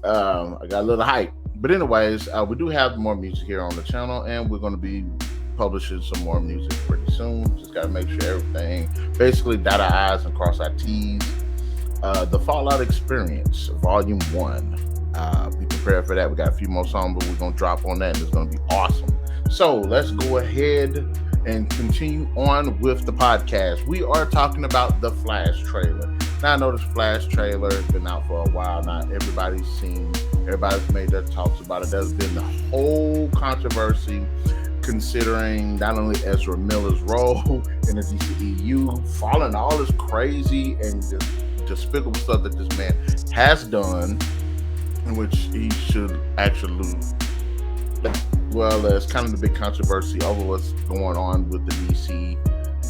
I got a little hype. But anyways, we do have more music here on the channel, and we're going to be publishing some more music pretty soon. Just got to make sure everything, basically dot our I's and cross our T's. The Fallout Experience, Volume 1. Be prepared for that. We got a few more songs, but we're going to drop on that, and it's going to be awesome. So let's go ahead and continue on with the podcast. We are talking about the Flash trailer. Now, I know this Flash trailer has been out for a while. Not everybody's made their talks about it. There's been the whole controversy considering not only Ezra Miller's role in the DCEU, following all this crazy and just despicable stuff that this man has done, in which he should actually lose. Well, there's kind of the big controversy over what's going on with the DC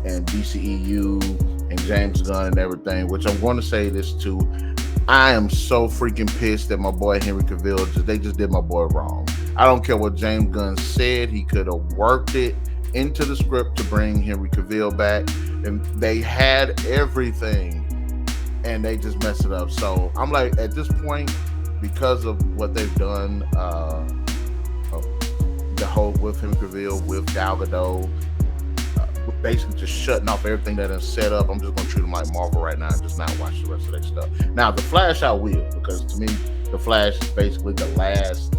and DCEU and James Gunn and everything, which I'm going to say this too. I am so freaking pissed that my boy Henry Cavill, they just did my boy wrong. I don't care what James Gunn said. He could have worked it into the script to bring Henry Cavill back, and they had everything, and they just messed it up. So I'm like, at this point, because of what they've done, the whole with Henry Cavill, with Gal Gadot, basically just shutting off everything that is set up. I'm just going to treat them like Marvel right now and just not watch the rest of their stuff. Now, The Flash I will, because to me, The Flash is basically the last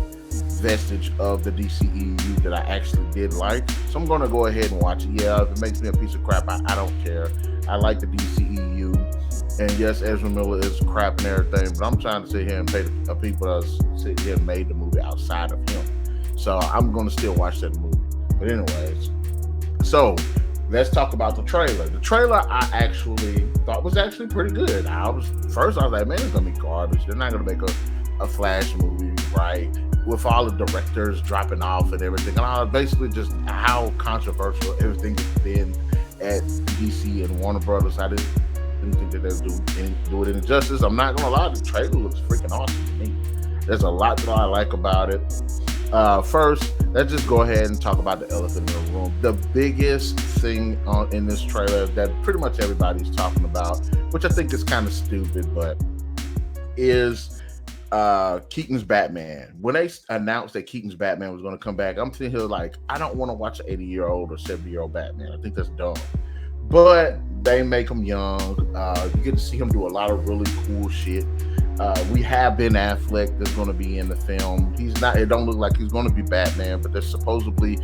vestige of the DCEU that I actually did like. So I'm going to go ahead and watch it. Yeah, if it makes me a piece of crap, I don't care. I like the DCEU. And yes, Ezra Miller is crap and everything, but I'm trying to sit here and pay the people that sit here and made the movie outside of him. So I'm going to still watch that movie. But anyways, so let's talk about the trailer. The trailer I actually thought was actually pretty good. I was like, man, it's going to be garbage. They're not going to make a Flash movie, right? With all the directors dropping off and everything. And basically just how controversial everything has been at DC and Warner Brothers. I didn't think that they'll do it any justice. I'm not going to lie, the trailer looks freaking awesome to me. There's a lot that I like about it. First, let's just go ahead and talk about the elephant in the room. The biggest thing in this trailer that pretty much everybody's talking about, which I think is kind of stupid, but is Keaton's Batman. When they announced that Keaton's Batman was going to come back, I'm sitting here like, I don't want to watch an 80-year-old or 70-year-old Batman. I think that's dumb. But they make him young. You get to see him do a lot of really cool shit. We have Ben Affleck that's going to be in the film. It don't look like he's going to be Batman, but there's supposedly,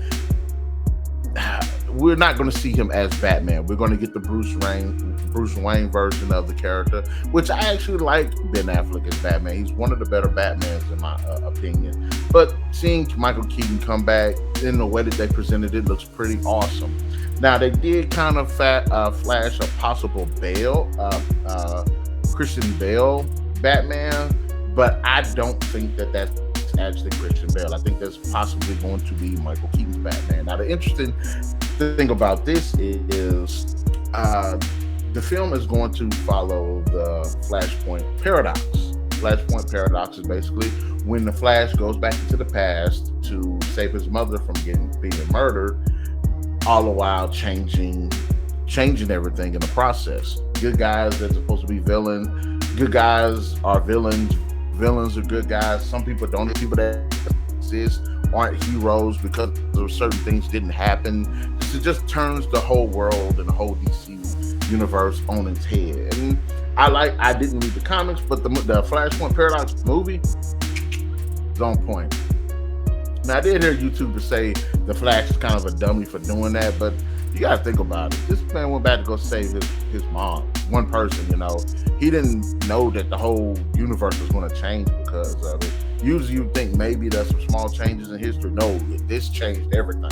we're not going to see him as Batman. We're going to get the Bruce Wayne version of the character, which I actually like Ben Affleck as Batman. He's one of the better Batmans in my opinion. But seeing Michael Keaton come back in the way that they presented it looks pretty awesome. Now, they did kind of flash a possible Christian Bale Batman, but I don't think that that's actually Christian Bale. I think that's possibly going to be Michael Keaton's Batman. Now, the interesting thing about this is the film is going to follow the Flashpoint paradox. Flashpoint paradox is basically when the Flash goes back into the past to save his mother from being murdered, all the while changing everything in the process. Good guys that's supposed to be villains. Good guys are villains. Villains are good guys. Some people don't. People that exist aren't heroes because of certain things didn't happen. It just turns the whole world and the whole DC universe on its head. And I didn't read the comics, but the Flashpoint Paradox movie is on point. Now, I did hear YouTubers say the Flash is kind of a dummy for doing that, but you got to think about it. This man went back to go save his mom. One person, he didn't know that the whole universe was going to change because of it. Usually you think maybe there's some small changes in history. No, this changed everything.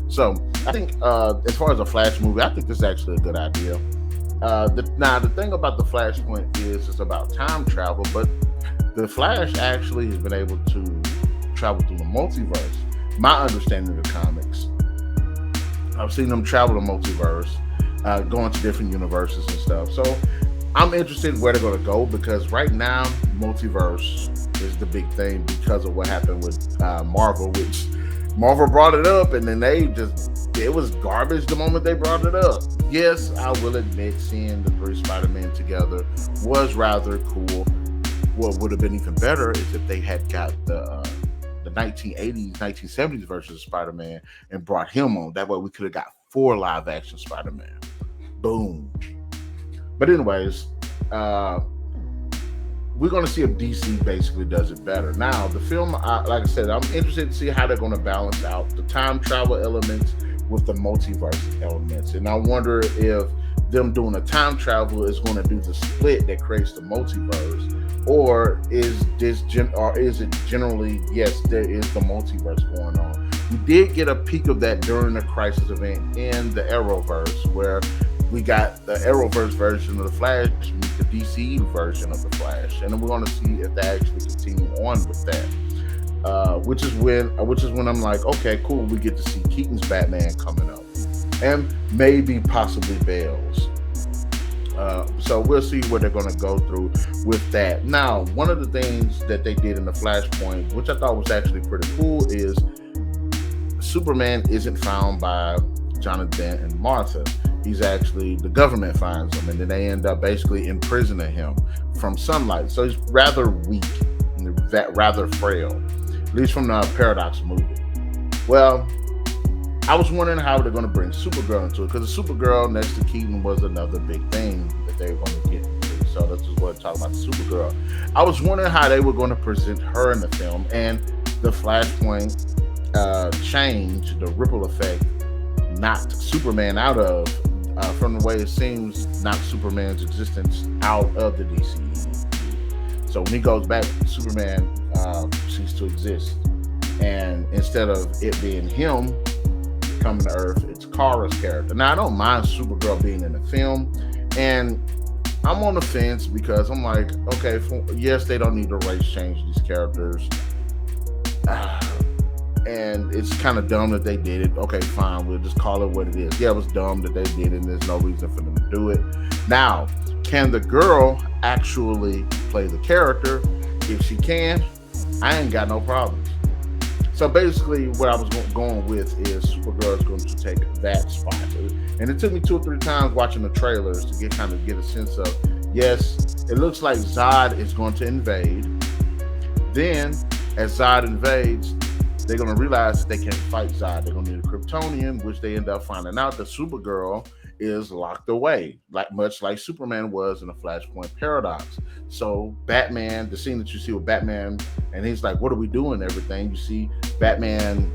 So I think as far as a Flash movie, I think this is actually a good idea. Now, the thing about the Flashpoint is it's about time travel, but the Flash actually has been able to travel through the multiverse. My understanding of the comics, I've seen them travel the multiverse, going to different universes and stuff. So I'm interested in where they're going to go because right now, multiverse is the big thing because of what happened with Marvel, which Marvel brought it up and then it was garbage the moment they brought it up. Yes, I will admit seeing the three Spider-Men together was rather cool. what would have been even better is if they had got the 1980s, 1970s version of Spider-Man and brought him on. That way we could have got 4 live action Spider-Man. Boom. But anyways, we're going to see if DC basically does it better. Now, the film, like I said, I'm interested to see how they're going to balance out the time travel elements with the multiverse elements. And I wonder if them doing a time travel is going to do the split that creates the multiverse, or is it generally, yes, there is the multiverse going on. We did get a peek of that during the Crisis event in the Arrowverse, where we got the Arrowverse version of the Flash, the DCEU version of the Flash, and then we're going to see if they actually continue on with that. Which is when I'm like, okay, cool, we get to see Keaton's Batman coming up, and maybe possibly Bale's. So we'll see what they're going to go through with that. Now, one of the things that they did in the Flashpoint, which I thought was actually pretty cool, is Superman isn't found by Jonathan and Martha. He's actually, the government finds him, and then they end up basically imprisoning him from sunlight. So he's rather weak and rather frail, at least from the Paradox movie. Well, I was wondering how they're going to bring Supergirl into it, because the Supergirl next to Keaton was another big thing that they were going to get into. So that's just what I'm talking about, Supergirl. I was wondering how they were going to present her in the film, and the Flashpoint change, the ripple effect, knocked Superman out of, from the way it seems, knocked Superman's existence out of the DCEU. So when he goes back, Superman ceases to exist. And instead of it being him coming to Earth, it's Kara's character. Now, I don't mind Supergirl being in the film, and I'm on the fence because I'm like, okay, yes, they don't need to race change these characters. And it's kind of dumb that they did it. Okay, fine, we'll just call it what it is. Yeah, it was dumb that they did it, and there's no reason for them to do it. Now, can the girl actually play the character? If she can, I ain't got no problems. So basically, what I was going with is Supergirl is going to take that spot. And it took me 2 or 3 times watching the trailers to get a sense of, yes, it looks like Zod is going to invade. Then, as Zod invades, they're going to realize that they can't fight Zod. They're going to need a Kryptonian, which they end up finding out that Supergirl is locked away, much like Superman was in the Flashpoint Paradox. So Batman, the scene that you see with Batman, and he's like, what are we doing, everything? You see Batman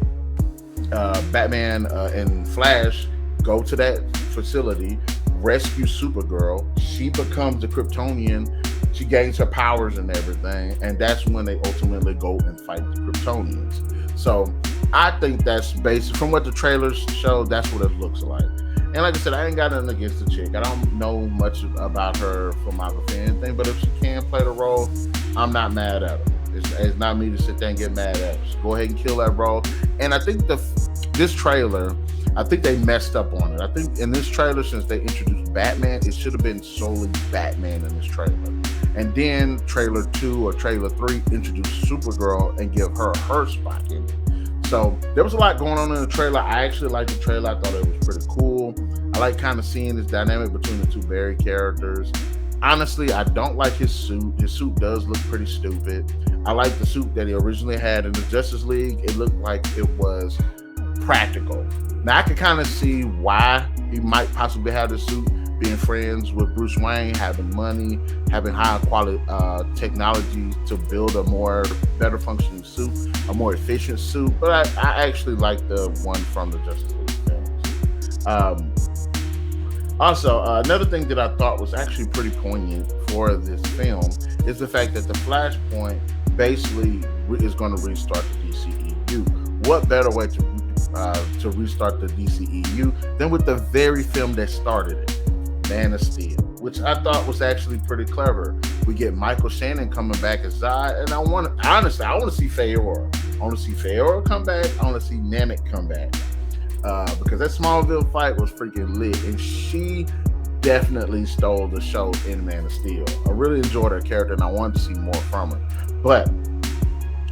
and Flash go to that facility, rescue Supergirl. She becomes a Kryptonian. She gains her powers and everything, and that's when they ultimately go and fight the Kryptonians. So I think that's basic. From what the trailers show, that's what it looks like. And like I said, I ain't got nothing against the chick. I don't know much about her filmography or anything, but if she can play the role, I'm not mad at her. It's not me to sit there and get mad at her. So go ahead and kill that role. And I think this trailer, I think they messed up on it. I think in this trailer, since they introduced Batman, it should have been solely Batman in this trailer. And then trailer 2 or trailer 3 introduce Supergirl and give her spot in it. So there was a lot going on in the trailer. I actually liked the trailer. I thought it was pretty cool. I like kind of seeing this dynamic between the 2 Barry characters. Honestly, I don't like his suit. His suit does look pretty stupid. I like the suit that he originally had in the Justice League. It looked like it was practical. Now, I could kind of see why he might possibly have the suit, being friends with Bruce Wayne, having money, having high quality technology to build a better functioning suit, a more efficient suit. But I actually like the one from the Justice League films. Also, another thing that I thought was actually pretty poignant for this film is the fact that the Flashpoint basically is going to restart the DCEU. What better way to restart the DCEU than with the very film that started it, Man of Steel, which I thought was actually pretty clever. We get Michael Shannon coming back as Zod, and I want to see Faora. I want to see Faora come back. I want to see Narik come back. Because that Smallville fight was freaking lit, and she definitely stole the show in Man of Steel. I really enjoyed her character, and I wanted to see more from her. But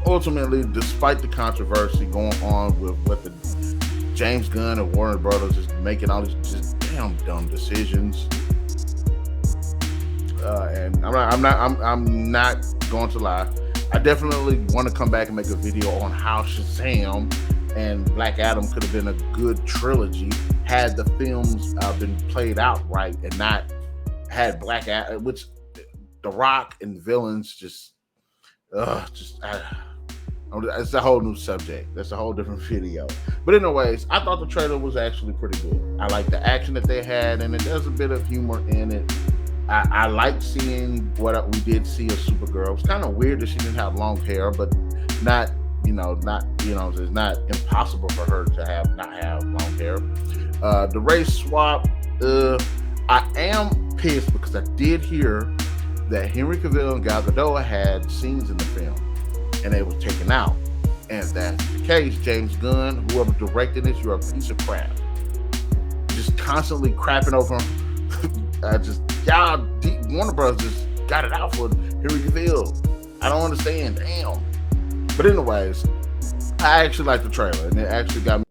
ultimately, despite the controversy going on with what the James Gunn and Warner Brothers is making all these just damn dumb decisions, and I'm not going to lie. I definitely want to come back and make a video on how Shazam and Black Adam could have been a good trilogy had the films been played out right and not had Black Adam, which The Rock and villains it's a whole new subject. That's a whole different video. But anyways, I thought the trailer was actually pretty good. I like the action that they had, and there's a bit of humor in it. I like seeing what we did see of Supergirl. It's kind of weird that she didn't have long hair, but it's not impossible for her to not have long hair. The race swap, I am pissed because I did hear that Henry Cavill and Gal Gadot had scenes in the film and they was taken out. And if that's the case, James Gunn, whoever directed this, you're a piece of crap. Just constantly crapping over him. Warner Bros. Just got it out for Henry Cavill. I don't understand. Damn. But anyways, I actually liked the trailer, and it actually got me